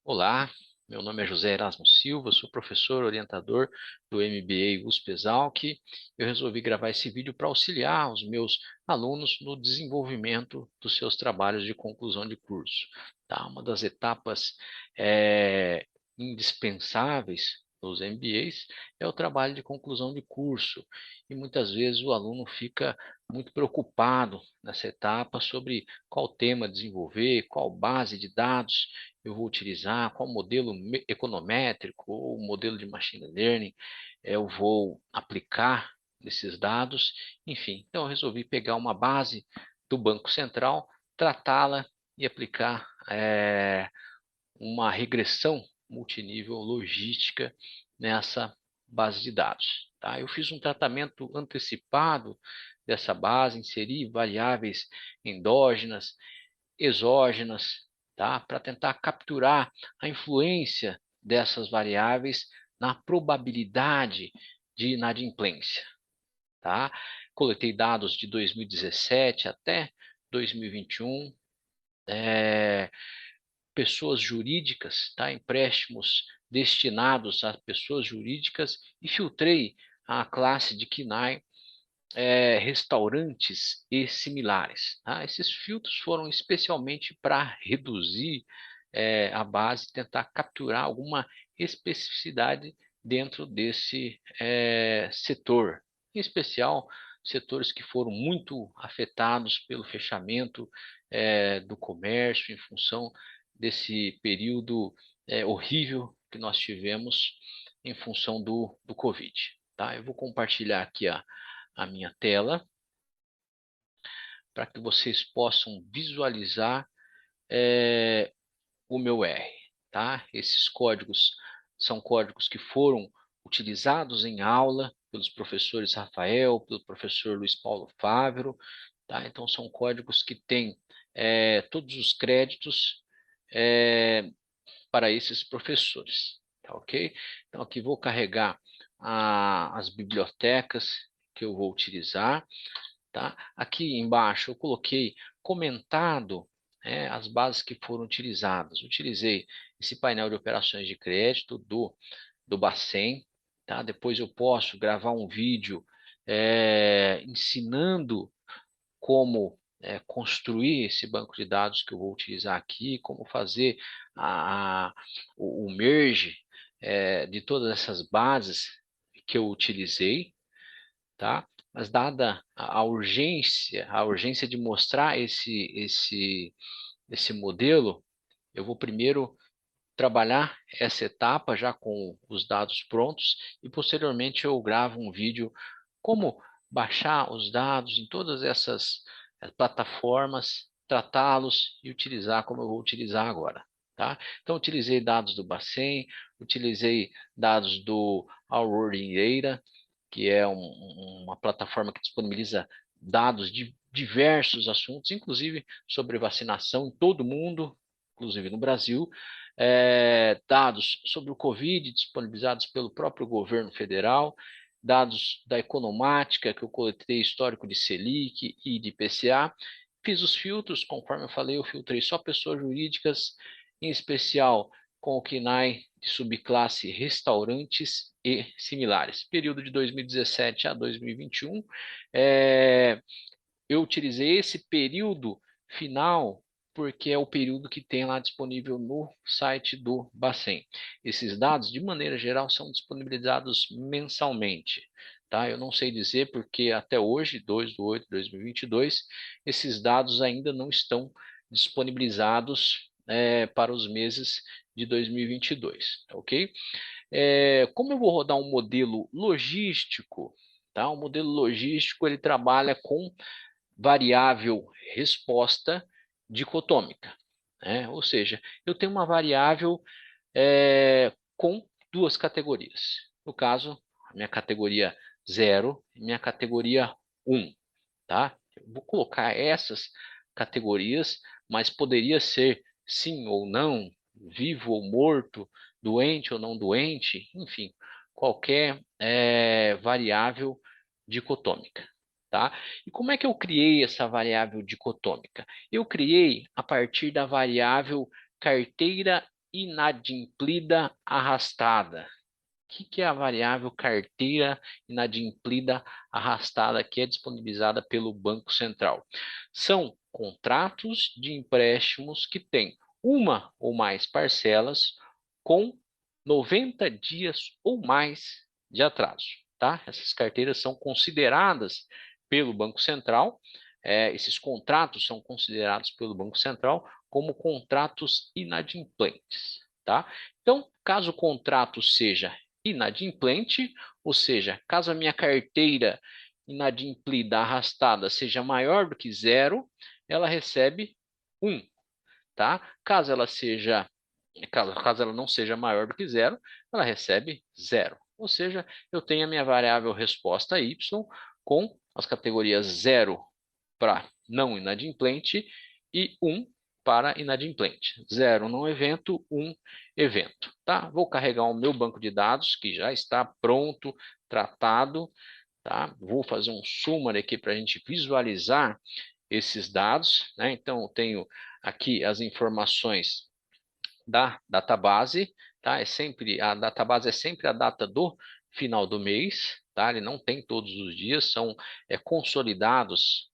Olá, meu nome é José Erasmo Silva, sou professor orientador do MBA USP-Exalc. Eu resolvi gravar esse vídeo para auxiliar os meus alunos no desenvolvimento dos seus trabalhos de conclusão de curso. Tá? Uma das etapas indispensáveis dos MBAs é o trabalho de conclusão de curso, e muitas vezes o aluno fica muito preocupado nessa etapa sobre qual tema desenvolver, qual base de dados eu vou utilizar, qual modelo econométrico ou modelo de machine learning eu vou aplicar nesses dados, enfim. Então, eu resolvi pegar uma base do Banco Central, tratá-la e aplicar uma regressão multinível logística nessa base de dados. Tá? Eu fiz um tratamento antecipado dessa base, inseri variáveis endógenas, exógenas, tá? Para tentar capturar a influência dessas variáveis na probabilidade de inadimplência. Tá? Coletei dados de 2017 até 2021, pessoas jurídicas, tá? Empréstimos destinados a pessoas jurídicas, e filtrei a classe de KNAI restaurantes e similares. Tá? Esses filtros foram especialmente para reduzir a base, tentar capturar alguma especificidade dentro desse setor, em especial setores que foram muito afetados pelo fechamento do comércio em função desse período horrível que nós tivemos em função do Covid. Tá? Eu vou compartilhar aqui a minha tela para que vocês possam visualizar o meu R. Tá? Esses códigos são códigos que foram utilizados em aula pelos professores Rafael, pelo professor Luiz Paulo Fávero. Tá? Então, são códigos que têm todos os créditos para esses professores. Tá, ok? Então, aqui vou carregar as bibliotecas que eu vou utilizar. Tá? Aqui embaixo eu coloquei comentado as bases que foram utilizadas. Utilizei esse painel de operações de crédito do Bacen. Tá? Depois eu posso gravar um vídeo ensinando como construir esse banco de dados que eu vou utilizar aqui, como fazer o merge de todas essas bases que eu utilizei. Tá? Mas dada a urgência de mostrar esse modelo, eu vou primeiro trabalhar essa etapa já com os dados prontos, e posteriormente eu gravo um vídeo como baixar os dados em todas essas plataformas, tratá-los e utilizar como eu vou utilizar agora. Tá? Então, utilizei dados do Bacen, utilizei dados do Our Data, que é uma plataforma que disponibiliza dados de diversos assuntos, inclusive sobre vacinação em todo o mundo, inclusive no Brasil, dados sobre o Covid disponibilizados pelo próprio governo federal, dados da Economática, que eu coletei histórico de Selic e de IPCA. Fiz os filtros, conforme eu falei, eu filtrei só pessoas jurídicas, em especial com o KNAI de subclasse restaurantes e similares. Período de 2017 a 2021, eu utilizei esse período final porque é o período que tem lá disponível no site do Bacen. Esses dados, de maneira geral, são disponibilizados mensalmente. Tá? Eu não sei dizer porque até hoje, 2/8/2022, esses dados ainda não estão disponibilizados para os meses de 2022, tá, ok? Como eu vou rodar um modelo logístico, tá? O modelo logístico ele trabalha com variável resposta dicotômica, né? Ou seja, eu tenho uma variável com duas categorias. No caso, a minha categoria 0 e minha categoria 1. Tá? Eu vou colocar essas categorias, mas poderia ser sim ou não, vivo ou morto, doente ou não doente, enfim, qualquer variável dicotômica. Tá? E como é que eu criei essa variável dicotômica? Eu criei a partir da variável carteira inadimplida arrastada. O que é a variável carteira inadimplida arrastada que é disponibilizada pelo Banco Central? São contratos de empréstimos que têm uma ou mais parcelas com 90 dias ou mais de atraso. Tá? Essas carteiras são consideradas pelo Banco Central, esses contratos são considerados pelo Banco Central como contratos inadimplentes. Tá? Então, caso o contrato seja inadimplente, ou seja, caso a minha carteira inadimplida arrastada seja maior do que zero, ela recebe 1, tá? Caso ela não seja maior do que zero, ela recebe 0. Ou seja, eu tenho a minha variável resposta y com as categorias 0 para não inadimplente e 1 para inadimplente. 0 não evento, 1 evento. Tá? Vou carregar o meu banco de dados, que já está pronto, tratado. Tá? Vou fazer um summary aqui para a gente visualizar esses dados. Né? Então, eu tenho aqui as informações da database. Tá? A database é sempre a data do final do mês. Tá? Ele não tem todos os dias, são consolidados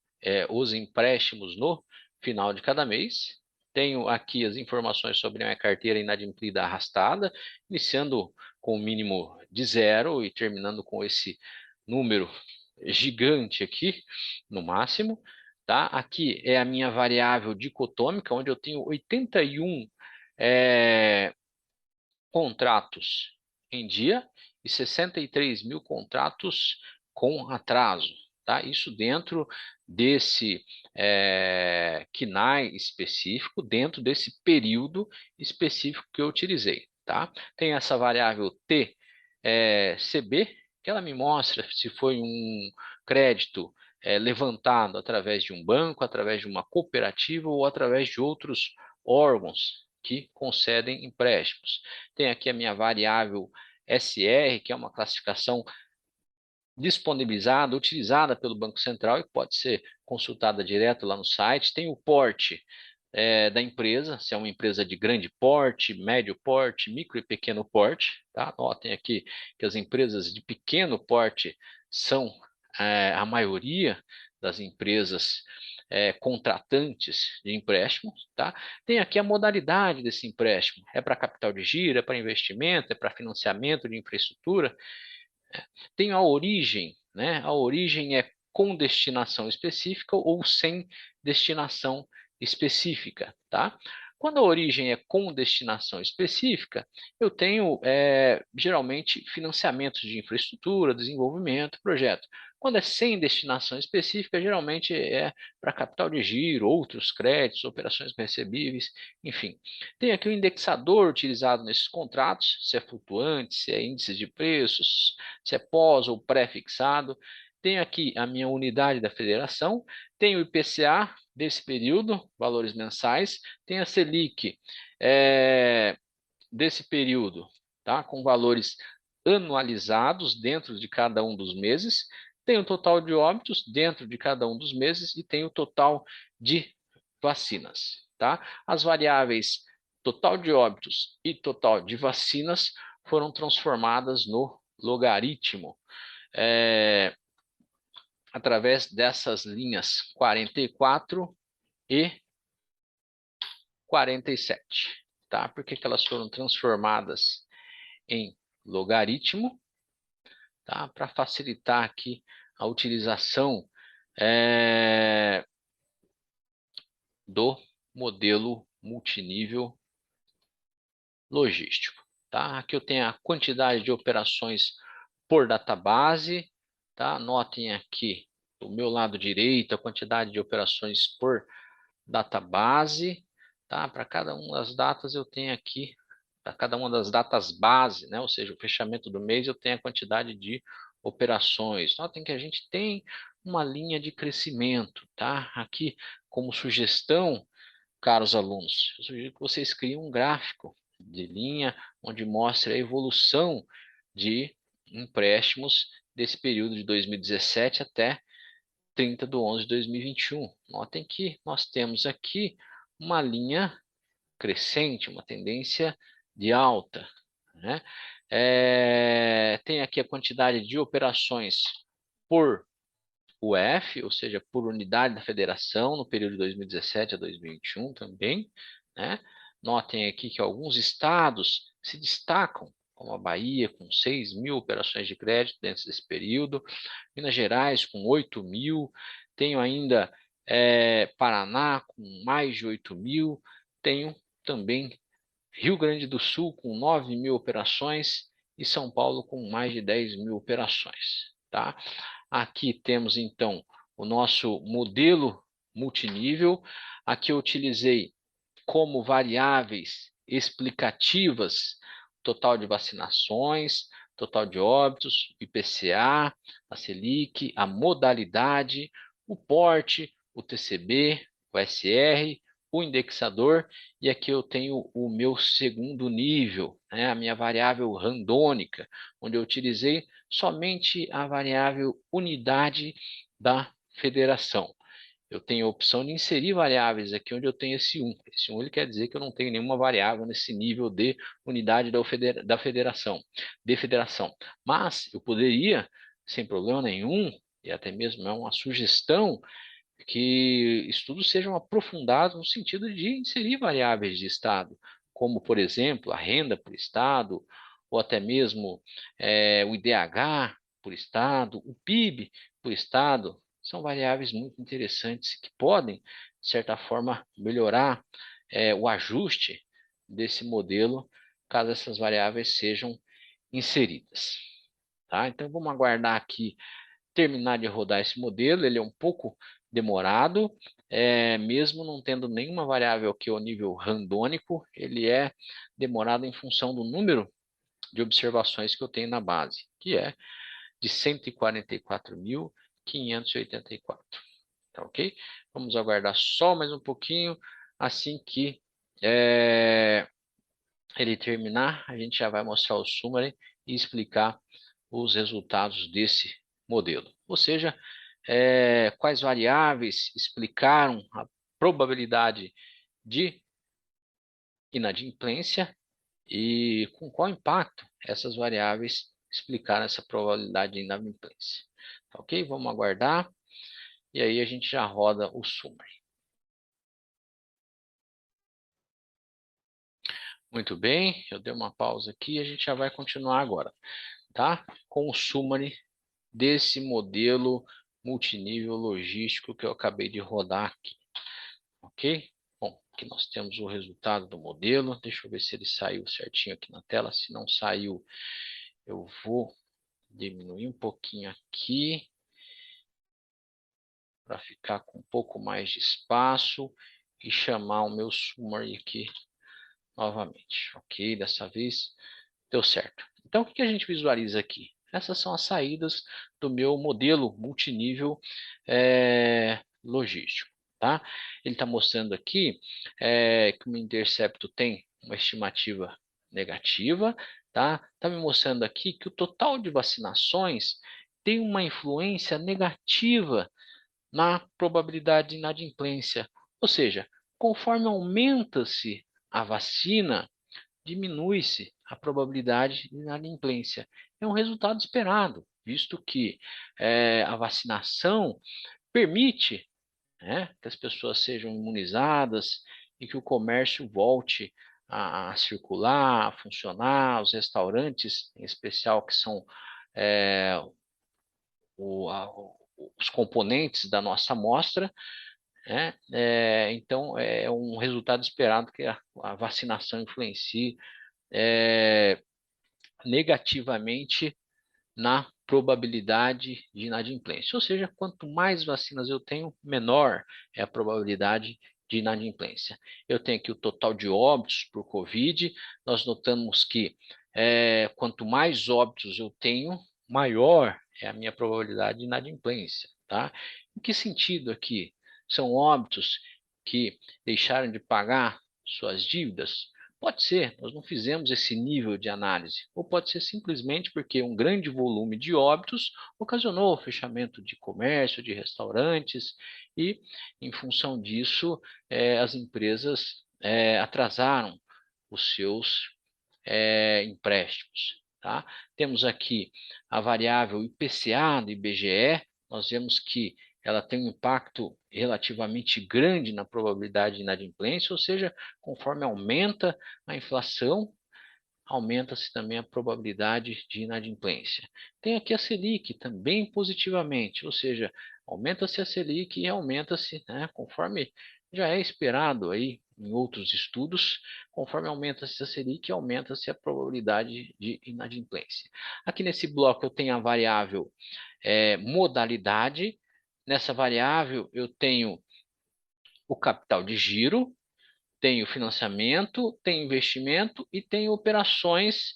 os empréstimos no final de cada mês. Tenho aqui as informações sobre a minha carteira inadimplida arrastada, iniciando com o mínimo de 0 e terminando com esse número gigante aqui, no máximo. Tá? Aqui é a minha variável dicotômica, onde eu tenho 81 contratos em dia e 63 mil contratos com atraso. Tá? Isso dentro desse KNAI específico, dentro desse período específico que eu utilizei. Tá? Tem essa variável TCB, que ela me mostra se foi um crédito levantado através de um banco, através de uma cooperativa ou através de outros órgãos que concedem empréstimos. Tem aqui a minha variável SR, que é uma classificação disponibilizada, utilizada pelo Banco Central e pode ser consultada direto lá no site. Tem o porte da empresa, se é uma empresa de grande porte, médio porte, micro e pequeno porte. Tá? Notem aqui que as empresas de pequeno porte são a maioria das empresas contratantes de empréstimo. Tá? Tem aqui a modalidade desse empréstimo. É para capital de giro, é para investimento, é para financiamento de infraestrutura. Tem a origem, né? A origem é com destinação específica ou sem destinação específica, tá? Quando a origem é com destinação específica, eu tenho geralmente financiamentos de infraestrutura, desenvolvimento, projeto. Quando é sem destinação específica, geralmente é para capital de giro, outros créditos, operações recebíveis, enfim. Tem aqui o indexador utilizado nesses contratos, se é flutuante, se é índice de preços, se é pós ou pré-fixado. Tenho aqui a minha unidade da federação, tenho o IPCA desse período, valores mensais, tem a Selic desse período, tá? Com valores anualizados dentro de cada um dos meses, tem o total de óbitos dentro de cada um dos meses e tem o total de vacinas. Tá? As variáveis total de óbitos e total de vacinas foram transformadas no logaritmo através dessas linhas 44 e 47. Tá? Por que elas foram transformadas em logaritmo? Tá? Para facilitar aqui a utilização do modelo multinível logístico. Tá? Aqui eu tenho a quantidade de operações por database. Tá? Notem aqui do meu lado direito a quantidade de operações por database. Tá? Para cada uma das datas eu tenho aqui, para cada uma das datas base, né? Ou seja, o fechamento do mês, eu tenho a quantidade de operações. Notem que a gente tem uma linha de crescimento. Tá? Aqui, como sugestão, caros alunos, eu sugiro que vocês criem um gráfico de linha onde mostre a evolução de empréstimos desse período de 2017 até 30 de 11 de 2021. Notem que nós temos aqui uma linha crescente, uma tendência de alta, né? Tem aqui a quantidade de operações por UF, ou seja, por unidade da federação, no período de 2017 a 2021 também, né? Notem aqui que alguns estados se destacam, como a Bahia, com 6.000 operações de crédito dentro desse período, Minas Gerais, com 8.000, tenho ainda Paraná, com mais de 8.000, tenho também Rio Grande do Sul, com 9.000 operações, e São Paulo, com mais de 10.000 operações, tá? Aqui temos, então, o nosso modelo multinível. Aqui eu utilizei como variáveis explicativas total de vacinações, total de óbitos, IPCA, a Selic, a modalidade, o porte, o TCB, o SR, o indexador, e aqui eu tenho o meu segundo nível, né, a minha variável randônica, onde eu utilizei somente a variável unidade da federação. Eu tenho a opção de inserir variáveis aqui onde eu tenho esse 1. Esse 1 ele quer dizer que eu não tenho nenhuma variável nesse nível de unidade da federação, de federação. Mas eu poderia, sem problema nenhum, e até mesmo é uma sugestão, que estudos sejam aprofundados no sentido de inserir variáveis de estado, como, por exemplo, a renda por estado, ou até mesmo o IDH por estado, o PIB por estado, são variáveis muito interessantes que podem, de certa forma, melhorar o ajuste desse modelo, caso essas variáveis sejam inseridas. Tá? Então, vamos aguardar aqui terminar de rodar esse modelo. Ele é um pouco demorado, mesmo não tendo nenhuma variável aqui ao nível randônico, ele é demorado em função do número de observações que eu tenho na base, que é de 144.584. Tá ok? Vamos aguardar só mais um pouquinho, assim que ele terminar, a gente já vai mostrar o summary e explicar os resultados desse modelo. Ou seja, quais variáveis explicaram a probabilidade de inadimplência e com qual impacto essas variáveis explicaram essa probabilidade de inadimplência. Tá ok? Vamos aguardar e aí a gente já roda o summary. Muito bem, eu dei uma pausa aqui e a gente já vai continuar agora, tá? Com o summary desse modelo multinível logístico que eu acabei de rodar aqui, ok? Bom, aqui nós temos o resultado do modelo. Deixa eu ver se ele saiu certinho aqui na tela. Se não saiu, eu vou diminuir um pouquinho aqui para ficar com um pouco mais de espaço e chamar o meu summary aqui novamente, ok? Dessa vez deu certo. Então, o que a gente visualiza aqui? Essas são as saídas do meu modelo multinível logístico. Tá? Ele está mostrando aqui que o Intercepto tem uma estimativa negativa. Tá? Tá me mostrando aqui que o total de vacinações tem uma influência negativa na probabilidade de inadimplência. Ou seja, conforme aumenta-se a vacina, diminui-se a probabilidade de inadimplência. É um resultado esperado, visto que a vacinação permite, né, que as pessoas sejam imunizadas e que o comércio volte a circular, a funcionar, os restaurantes, em especial, que são é, os componentes da nossa amostra, né? Então, é um resultado esperado que a vacinação influencie negativamente na probabilidade de inadimplência. Ou seja, quanto mais vacinas eu tenho, menor é a probabilidade de inadimplência. Eu tenho aqui o total de óbitos por Covid. Nós notamos que quanto mais óbitos eu tenho, maior é a minha probabilidade de inadimplência. Tá? Em que sentido aqui? São óbitos que deixaram de pagar suas dívidas? Pode ser, nós não fizemos esse nível de análise, ou pode ser simplesmente porque um grande volume de óbitos ocasionou o fechamento de comércio, de restaurantes, e, em função disso, as empresas atrasaram os seus empréstimos. Tá? Temos aqui a variável IPCA do IBGE, nós vemos que ela tem um impacto relativamente grande na probabilidade de inadimplência, ou seja, conforme aumenta a inflação, aumenta-se também a probabilidade de inadimplência. Tem aqui a Selic também positivamente, ou seja, aumenta-se a Selic e aumenta-se, né, conforme já é esperado aí em outros estudos, conforme aumenta-se a Selic, aumenta-se a probabilidade de inadimplência. Aqui nesse bloco eu tenho a variável modalidade. Nessa variável eu tenho o capital de giro, tenho financiamento, tenho investimento e tenho operações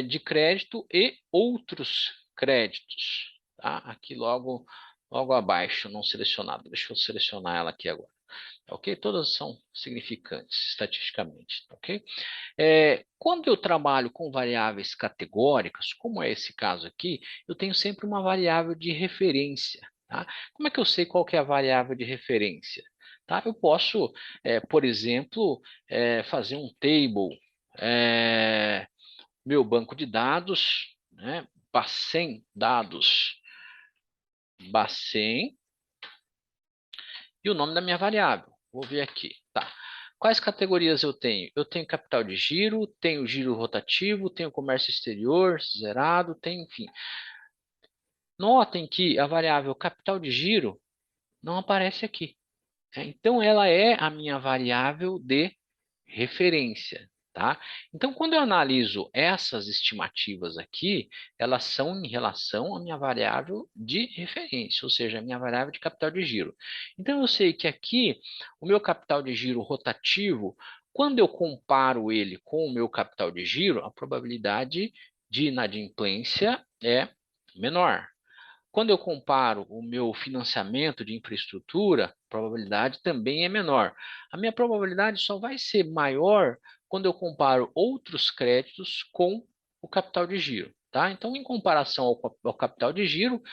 de crédito e outros créditos. Tá? Aqui logo abaixo, não selecionado. Deixa eu selecionar ela aqui agora. Ok? Todas são significantes estatisticamente. Ok? Quando eu trabalho com variáveis categóricas, como é esse caso aqui, eu tenho sempre uma variável de referência. Tá? Como é que eu sei qual que é a variável de referência? Tá? Eu posso, por exemplo, fazer um table, meu banco de dados, né? Bacen dados, Bacen, e o nome da minha variável. Vou ver aqui. Tá. Quais categorias eu tenho? Eu tenho capital de giro, tenho giro rotativo, tenho comércio exterior zerado, tenho, enfim. Notem que a variável capital de giro não aparece aqui. Então, ela é a minha variável de referência, tá? Então, quando eu analiso essas estimativas aqui, elas são em relação à minha variável de referência, ou seja, a minha variável de capital de giro. Então, eu sei que aqui, o meu capital de giro rotativo, quando eu comparo ele com o meu capital de giro, a probabilidade de inadimplência é menor. Quando eu comparo o meu financiamento de infraestrutura, a probabilidade também é menor. A minha probabilidade só vai ser maior quando eu comparo outros créditos com o capital de giro. Tá? Então, em comparação ao capital de giro,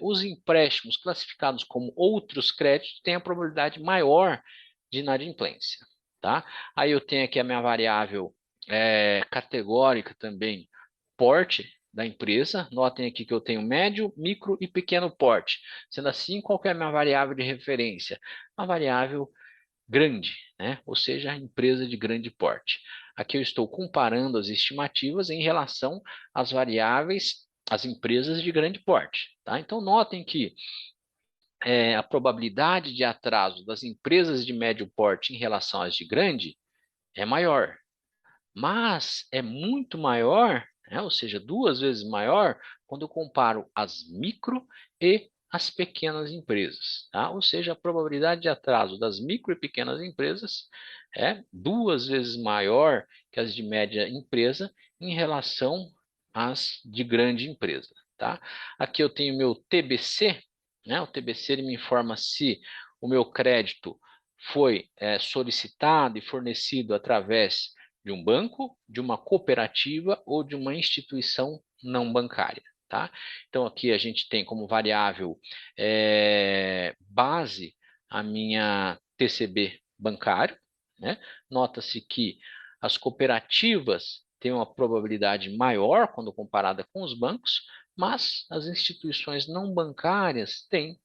os empréstimos classificados como outros créditos têm a probabilidade maior de inadimplência. Tá? Aí eu tenho aqui a minha variável categórica também, porte da empresa. Notem aqui que eu tenho médio, micro e pequeno porte. Sendo assim, qual que é a minha variável de referência? Uma variável grande, né? Ou seja, a empresa de grande porte. Aqui eu estou comparando as estimativas em relação às variáveis, às empresas de grande porte. Tá? Então, notem que a probabilidade de atraso das empresas de médio porte em relação às de grande é maior. Mas é muito maior, né, ou seja, 2 vezes maior, quando eu comparo as micro e as pequenas empresas. Tá? Ou seja, a probabilidade de atraso das micro e pequenas empresas é 2 vezes maior que as de média empresa em relação às de grande empresa. Tá? Aqui eu tenho meu TBC, né? O TBC ele me informa se o meu crédito foi solicitado e fornecido através de um banco, de uma cooperativa ou de uma instituição não bancária. Tá? Então, aqui a gente tem como variável base a minha TCB bancário. Né? Nota-se que as cooperativas têm uma probabilidade maior quando comparada com os bancos, mas as instituições não bancárias têm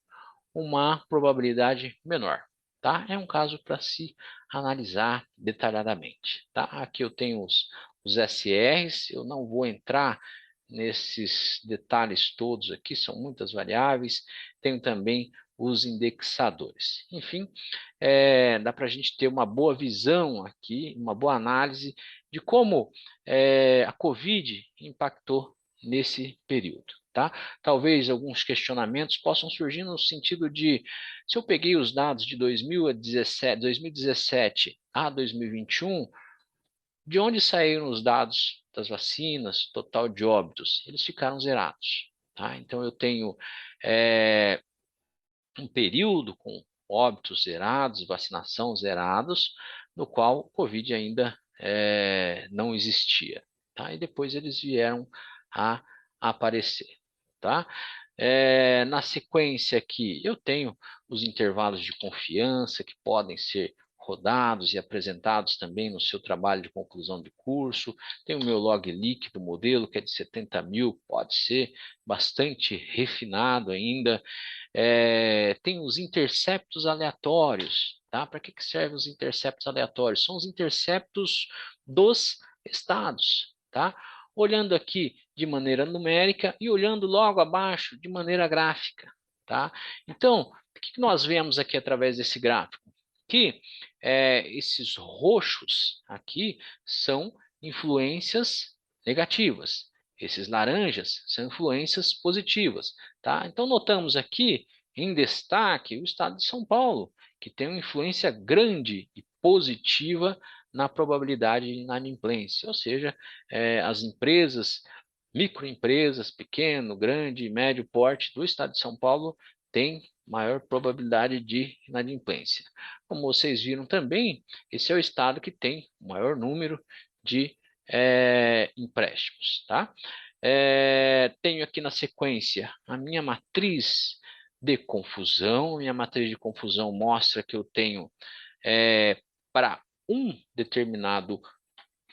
uma probabilidade menor. Tá? É um caso para se analisar detalhadamente. Tá? Aqui eu tenho os SRs, eu não vou entrar nesses detalhes todos aqui, são muitas variáveis. Tenho também os indexadores. Enfim, dá para a gente ter uma boa visão aqui, uma boa análise de como a Covid impactou nesse período. Tá? Talvez alguns questionamentos possam surgir no sentido de, se eu peguei os dados de 2017 a 2021, de onde saíram os dados das vacinas, total de óbitos? Eles ficaram zerados. Tá? Então, eu tenho um período com óbitos zerados, vacinação zerados, no qual o Covid ainda não existia. Tá? E depois eles vieram a aparecer. Tá? Na sequência aqui, eu tenho os intervalos de confiança que podem ser rodados e apresentados também no seu trabalho de conclusão de curso. Tem o meu log líquido modelo, que é de 70 mil, pode ser bastante refinado ainda. Tem os interceptos aleatórios, tá? Para que servem os interceptos aleatórios? São os interceptos dos estados, tá? Olhando aqui de maneira numérica e olhando logo abaixo de maneira gráfica, tá? Então, o que nós vemos aqui através desse gráfico? Que esses roxos aqui são influências negativas. Esses laranjas são influências positivas, tá? Então, notamos aqui em destaque o estado de São Paulo, que tem uma influência grande e positiva na probabilidade de inadimplência, ou seja, as empresas, microempresas, pequeno, grande e médio porte do estado de São Paulo têm maior probabilidade de inadimplência. Como vocês viram também, esse é o estado que tem o maior número de empréstimos, tá? Tenho aqui na sequência a minha matriz de confusão. Minha matriz de confusão mostra que eu tenho para um determinado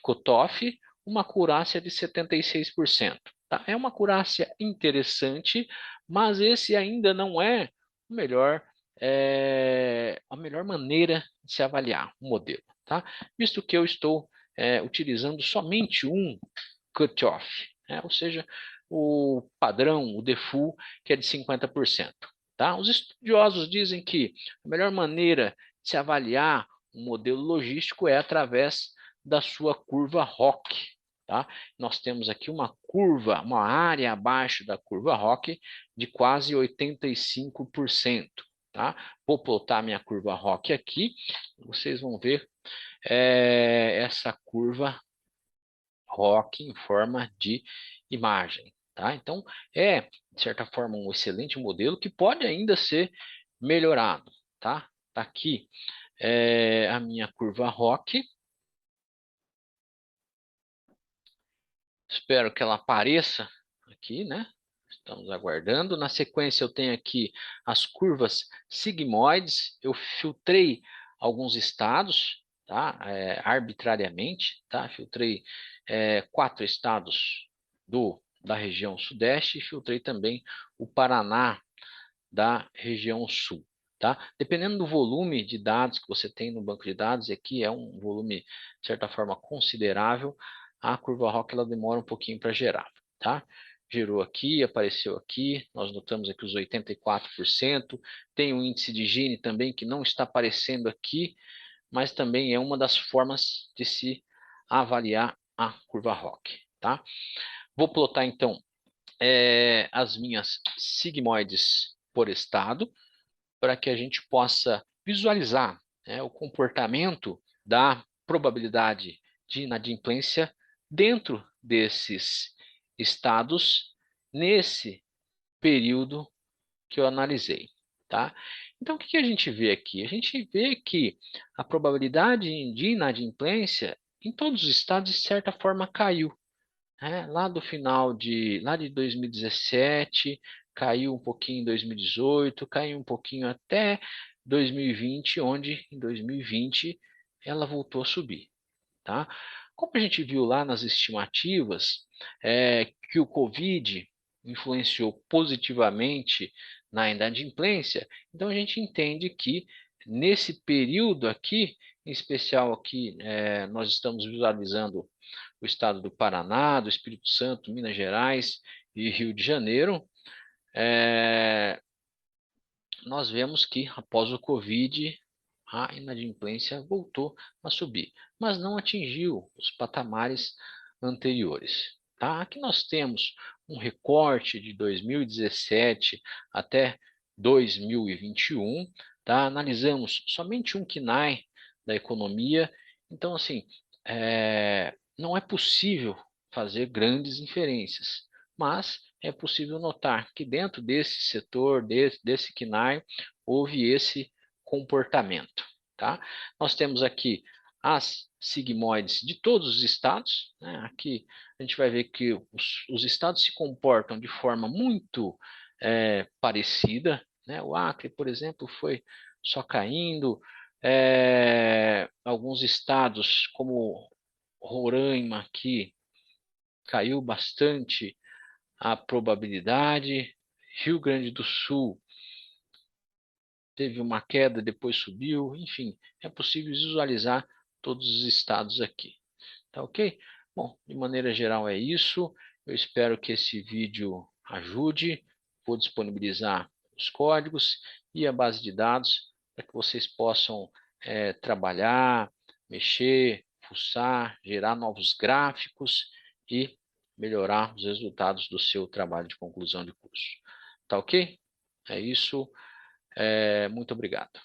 cutoff uma acurácia de 76%. Tá? É uma acurácia interessante, mas esse ainda não é o melhor, a melhor maneira de se avaliar o modelo, tá? Visto que eu estou utilizando somente um cutoff, ou seja, o padrão, o default, que é de 50%. Tá? Os estudiosos dizem que a melhor maneira de se avaliar um modelo logístico é através da sua curva ROC. Tá? Nós temos aqui uma curva, uma área abaixo da curva ROC de quase 85%. Tá? Vou plotar minha curva ROC aqui, vocês vão ver essa curva ROC em forma de imagem. Tá? Então, de certa forma, um excelente modelo que pode ainda ser melhorado. Tá? Tá aqui a minha curva ROC. Espero que ela apareça aqui, né? Estamos aguardando. Na sequência, eu tenho aqui as curvas sigmoides. Eu filtrei alguns estados, tá? Arbitrariamente, tá? Filtrei 4 estados da região sudeste e filtrei também o Paraná da região sul. Tá? Dependendo do volume de dados que você tem no banco de dados, e aqui é um volume, de certa forma, considerável, a curva ROC ela demora um pouquinho para gerar. Tá? Gerou aqui, apareceu aqui, nós notamos aqui os 84%, tem um índice de Gini também que não está aparecendo aqui, mas também é uma das formas de se avaliar a curva ROC. Tá? Vou plotar então as minhas sigmoides por estado, para que a gente possa visualizar o comportamento da probabilidade de inadimplência dentro desses estados nesse período que eu analisei. Tá? Então, o que a gente vê aqui? A gente vê que a probabilidade de inadimplência em todos os estados, de certa forma, caiu. Lá do final lá de 2017, caiu um pouquinho em 2018, caiu um pouquinho até 2020, onde em 2020 ela voltou a subir. Tá? Como a gente viu lá nas estimativas, que o Covid influenciou positivamente na inadimplência, então a gente entende que nesse período aqui, em especial aqui, nós estamos visualizando o estado do Paraná, do Espírito Santo, Minas Gerais e Rio de Janeiro, nós vemos que após o Covid, a inadimplência voltou a subir, mas não atingiu os patamares anteriores. Tá? Aqui nós temos um recorte de 2017 até 2021, tá? Analisamos somente um KNAI da economia, então assim, não é possível fazer grandes inferências, mas é possível notar que dentro desse setor, desse KNAI, houve esse comportamento. Tá? Nós temos aqui as sigmoides de todos os estados. Né? Aqui a gente vai ver que os estados se comportam de forma muito parecida. Né? O Acre, por exemplo, foi só caindo. Alguns estados, como Roraima, aqui, caiu bastante a probabilidade. Rio Grande do Sul teve uma queda, depois subiu. Enfim, é possível visualizar todos os estados aqui. Tá ok? Bom, de maneira geral é isso. Eu espero que esse vídeo ajude. Vou disponibilizar os códigos e a base de dados para que vocês possam trabalhar, mexer, fuçar, gerar novos gráficos e melhorar os resultados do seu trabalho de conclusão de curso. Tá ok? É isso. Muito obrigado.